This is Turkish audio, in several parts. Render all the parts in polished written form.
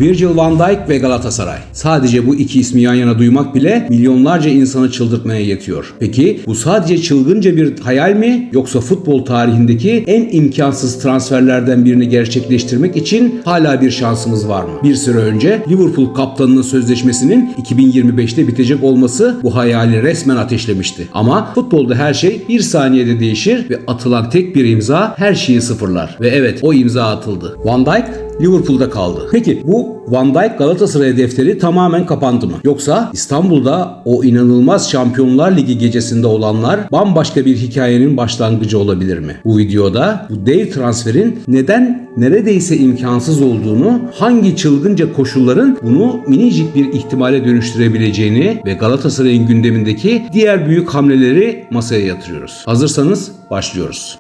Virgil van Dijk ve Galatasaray. Sadece bu iki ismi yan yana duymak bile milyonlarca insanı çıldırtmaya yetiyor. Peki bu sadece çılgınca bir hayal mi, yoksa futbol tarihindeki en imkansız transferlerden birini gerçekleştirmek için hala bir şansımız var mı? Bir süre önce Liverpool kaptanının sözleşmesinin 2025'te bitecek olması bu hayali resmen ateşlemişti. Ama futbolda her şey bir saniyede değişir ve atılan tek bir imza her şeyi sıfırlar. Ve evet, o imza atıldı. Van Dijk Liverpool'da kaldı. Peki bu Van Dijk Galatasaray defteri tamamen kapandı mı? Yoksa İstanbul'da o inanılmaz Şampiyonlar Ligi gecesinde olanlar bambaşka bir hikayenin başlangıcı olabilir mi? Bu videoda bu dev transferin neden neredeyse imkansız olduğunu, hangi çılgınca koşulların bunu minicik bir ihtimale dönüştürebileceğini ve Galatasaray'ın gündemindeki diğer büyük hamleleri masaya yatırıyoruz. Hazırsanız başlıyoruz.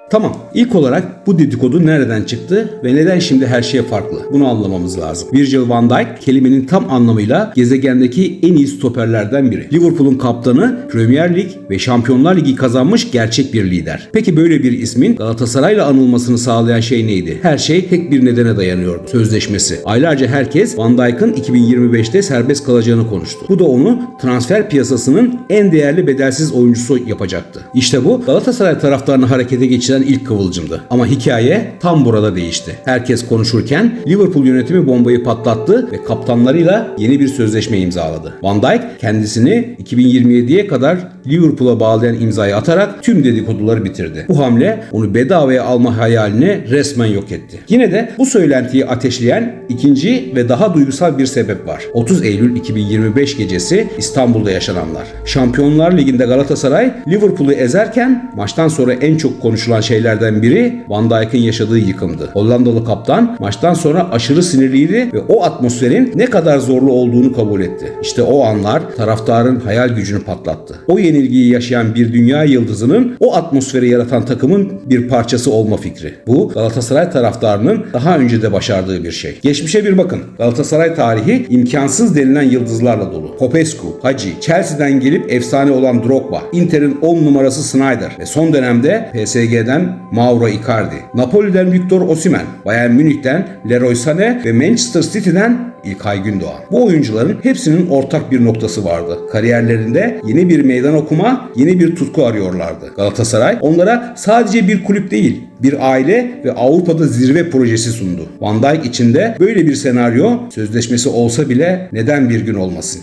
Tamam, ilk olarak bu dedikodu nereden çıktı ve neden şimdi her şey farklı? Bunu anlamamız lazım. Virgil van Dijk kelimenin tam anlamıyla gezegendeki en iyi stoperlerden biri. Liverpool'un kaptanı, Premier Lig ve Şampiyonlar Ligi kazanmış gerçek bir lider. Peki böyle bir ismin Galatasaray'la anılmasını sağlayan şey neydi? Her şey tek bir nedene dayanıyordu: sözleşmesi. Aylarca herkes Van Dijk'ın 2025'te serbest kalacağını konuştu. Bu da onu transfer piyasasının en değerli bedelsiz oyuncusu yapacaktı. İşte bu Galatasaray taraftarını harekete geçiren ilk kıvılcımdı. Ama hikaye tam burada değişti. Herkes konuşurken Liverpool yönetimi bombayı patlattı ve kaptanlarıyla yeni bir sözleşme imzaladı. Van Dijk kendisini 2027'ye kadar Liverpool'a bağlayan imzayı atarak tüm dedikoduları bitirdi. Bu hamle onu bedavaya alma hayalini resmen yok etti. Yine de bu söylentiyi ateşleyen ikinci ve daha duygusal bir sebep var. 30 Eylül 2025 gecesi İstanbul'da yaşananlar. Şampiyonlar Ligi'nde Galatasaray Liverpool'u ezerken maçtan sonra en çok konuşulan şeylerden biri Van Dijk'ın yaşadığı yıkımdı. Hollandalı kaptan maçtan sonra aşırı sinirliydi ve o atmosferin ne kadar zorlu olduğunu kabul etti. İşte o anlar taraftarın hayal gücünü patlattı. O yenilgiyi yaşayan bir dünya yıldızının o atmosferi yaratan takımın bir parçası olma fikri. Bu Galatasaray taraftarının daha önce de başardığı bir şey. Geçmişe bir bakın. Galatasaray tarihi imkansız denilen yıldızlarla dolu. Popescu, Hagi, Chelsea'den gelip efsane olan Drogba, Inter'in 10 numarası Sneijder ve son dönemde PSG'den Mauro Icardi, Napoli'den Victor Osimhen, Bayern Münih'ten Leroy Sané ve Manchester City'den İlkay Gündoğan. Bu oyuncuların hepsinin ortak bir noktası vardı. Kariyerlerinde yeni bir meydan okuma, yeni bir tutku arıyorlardı. Galatasaray onlara sadece bir kulüp değil, bir aile ve Avrupa'da zirve projesi sundu. Van Dijk için de böyle bir senaryo sözleşmesi olsa bile neden bir gün olmasın?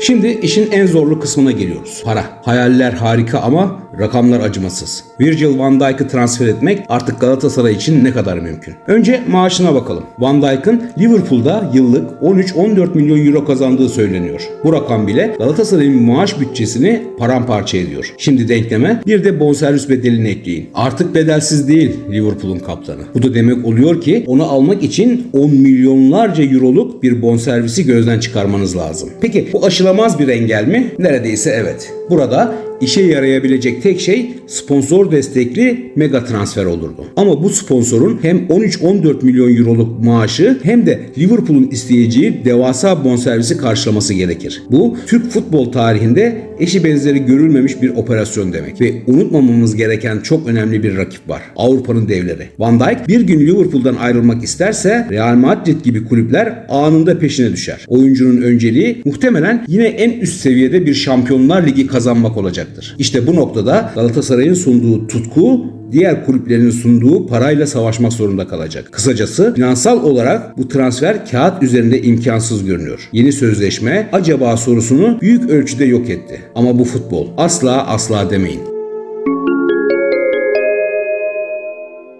Şimdi işin en zorlu kısmına geliyoruz. Para. Hayaller harika ama rakamlar acımasız. Virgil van Dijk'ı transfer etmek artık Galatasaray için ne kadar mümkün? Önce maaşına bakalım. Van Dijk'ın Liverpool'da yıllık 13-14 milyon euro kazandığı söyleniyor. Bu rakam bile Galatasaray'ın maaş bütçesini paramparça ediyor. Şimdi denkleme bir de bonservis bedelini ekleyin. Artık bedelsiz değil Liverpool'un kaptanı. Bu da demek oluyor ki onu almak için 10 milyonlarca euroluk bir bonservisi gözden çıkarmanız lazım. Peki bu aşılamaz bir engel mi? Neredeyse evet. Burada işe yarayabilecek tek şey sponsor destekli mega transfer olurdu. Ama bu sponsorun hem 13-14 milyon euroluk maaşı hem de Liverpool'un isteyeceği devasa bonservisi karşılaması gerekir. Bu Türk futbol tarihinde eşi benzeri görülmemiş bir operasyon demek. Ve unutmamamız gereken çok önemli bir rakip var: Avrupa'nın devleri. Van Dijk bir gün Liverpool'dan ayrılmak isterse Real Madrid gibi kulüpler anında peşine düşer. Oyuncunun önceliği muhtemelen yine en üst seviyede bir Şampiyonlar Ligi kazanmak olacaktır. İşte bu noktada Galatasaray'ın sunduğu tutku diğer kulüplerin sunduğu parayla savaşmak zorunda kalacak. Kısacası finansal olarak bu transfer kağıt üzerinde imkansız görünüyor. Yeni sözleşme acaba sorusunu büyük ölçüde yok etti. Ama bu futbol. Asla demeyin.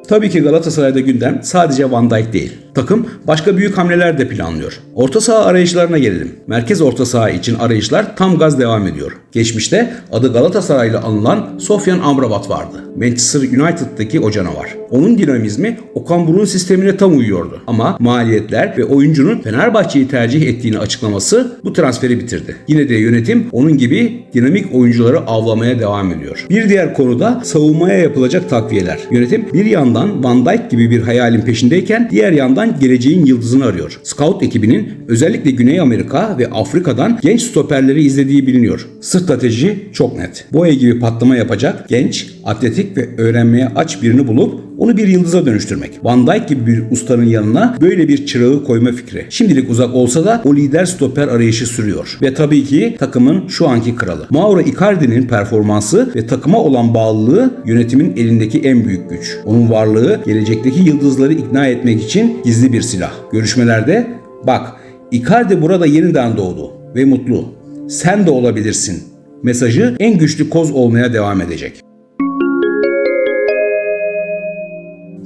Tabii ki Galatasaray'da gündem sadece Van Dijk değil. Takım başka büyük hamleler de planlıyor. Orta saha arayışlarına gelelim. Merkez orta saha için arayışlar tam gaz devam ediyor. Geçmişte adı Galatasaray'la anılan Sofyan Amrabat vardı. Manchester United'daki o canavar. Onun dinamizmi Okan Buruk'un sistemine tam uyuyordu. Ama maliyetler ve oyuncunun Fenerbahçe'yi tercih ettiğini açıklaması bu transferi bitirdi. Yine de yönetim onun gibi dinamik oyuncuları avlamaya devam ediyor. Bir diğer konu da savunmaya yapılacak takviyeler. Yönetim bir yandan Van Dijk gibi bir hayalin peşindeyken diğer yandan an geleceğin yıldızını arıyor. Scout ekibinin özellikle Güney Amerika ve Afrika'dan genç stoperleri izlediği biliniyor. Strateji çok net. Boya gibi patlama yapacak, genç, atletik ve öğrenmeye aç birini bulup onu bir yıldıza dönüştürmek. Van Dijk gibi bir ustanın yanına böyle bir çırağı koyma fikri. Şimdilik uzak olsa da o lider stoper arayışı sürüyor. Ve tabii ki takımın şu anki kralı. Mauro Icardi'nin performansı ve takıma olan bağlılığı yönetimin elindeki en büyük güç. Onun varlığı gelecekteki yıldızları ikna etmek için gizli bir silah. Görüşmelerde bak Icardi burada yeniden doğdu ve mutlu. Sen de olabilirsin mesajı en güçlü koz olmaya devam edecek.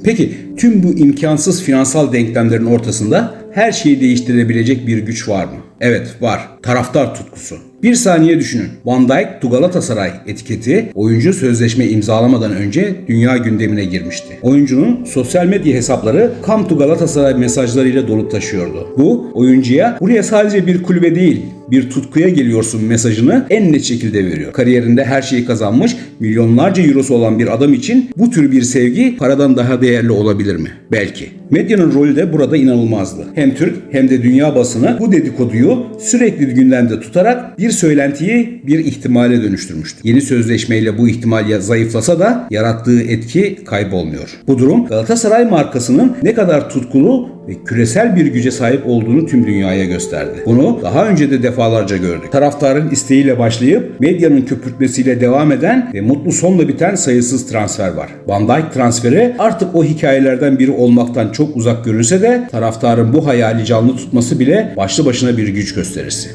Peki tüm bu imkansız finansal denklemlerin ortasında her şeyi değiştirebilecek bir güç var mı? Evet var. Taraftar tutkusu. Bir saniye düşünün. Van Dijk to Galatasaray etiketi oyuncu sözleşme imzalamadan önce dünya gündemine girmişti. Oyuncunun sosyal medya hesapları Come to Galatasaray mesajlarıyla dolup taşıyordu. Bu oyuncuya buraya sadece bir kulübe değil bir tutkuya geliyorsun mesajını en net şekilde veriyor. Kariyerinde her şeyi kazanmış, milyonlarca eurosu olan bir adam için bu tür bir sevgi paradan daha değerli olabilir mi? Belki. Medyanın rolü de burada inanılmazdı. Hem Türk hem de dünya basını bu dedikoduyu sürekli gündemde tutarak bir söylentiyi bir ihtimale dönüştürmüştü. Yeni sözleşmeyle bu ihtimal zayıflasa da yarattığı etki kaybolmuyor. Bu durum Galatasaray markasının ne kadar tutkulu ve küresel bir güce sahip olduğunu tüm dünyaya gösterdi. Bunu daha önce de defalarca gördük. Taraftarın isteğiyle başlayıp medyanın köpürtmesiyle devam eden ve mutlu sonla biten sayısız transfer var. Van Dijk transferi artık o hikayelerden biri olmaktan çok uzak görünse de taraftarın bu hayali canlı tutması bile başlı başına bir güç gösterisi.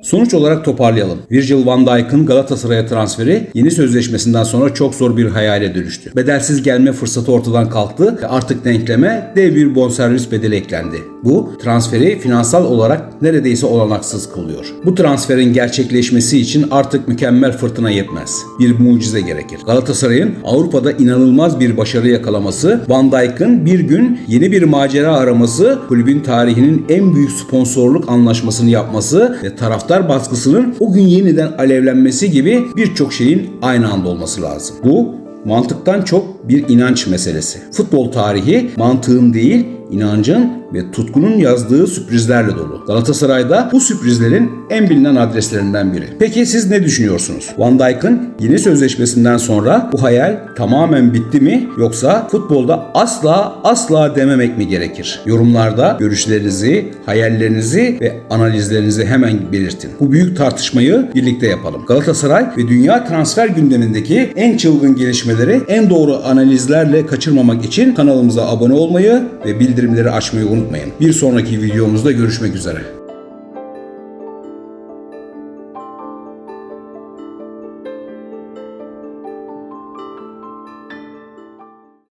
Sonuç olarak toparlayalım. Virgil van Dijk'ın Galatasaray'a transferi yeni sözleşmesinden sonra çok zor bir hayale dönüştü. Bedelsiz gelme fırsatı ortadan kalktı ve artık denkleme dev bir bonservis bedeli eklendi. Bu transferi finansal olarak neredeyse olanaksız kılıyor. Bu transferin gerçekleşmesi için artık mükemmel fırtına yetmez. Bir mucize gerekir. Galatasaray'ın Avrupa'da inanılmaz bir başarı yakalaması, Van Dijk'ın bir gün yeni bir macera araması, kulübün tarihinin en büyük sponsorluk anlaşmasını yapması ve taraftar baskısının o gün yeniden alevlenmesi gibi birçok şeyin aynı anda olması lazım. Bu mantıktan çok bir inanç meselesi. Futbol tarihi mantığın değil, inancın ve tutkunun yazdığı sürprizlerle dolu. Galatasaray'da bu sürprizlerin en bilinen adreslerinden biri. Peki siz ne düşünüyorsunuz? Van Dijk'ın yeni sözleşmesinden sonra bu hayal tamamen bitti mi? Yoksa futbolda asla dememek mi gerekir? Yorumlarda görüşlerinizi, hayallerinizi ve analizlerinizi hemen belirtin. Bu büyük tartışmayı birlikte yapalım. Galatasaray ve dünya transfer gündemindeki en çılgın gelişmeleri en doğru analizlerle kaçırmamak için kanalımıza abone olmayı ve bildirimleri açmayı unutmayın. Bir sonraki videomuzda görüşmek üzere.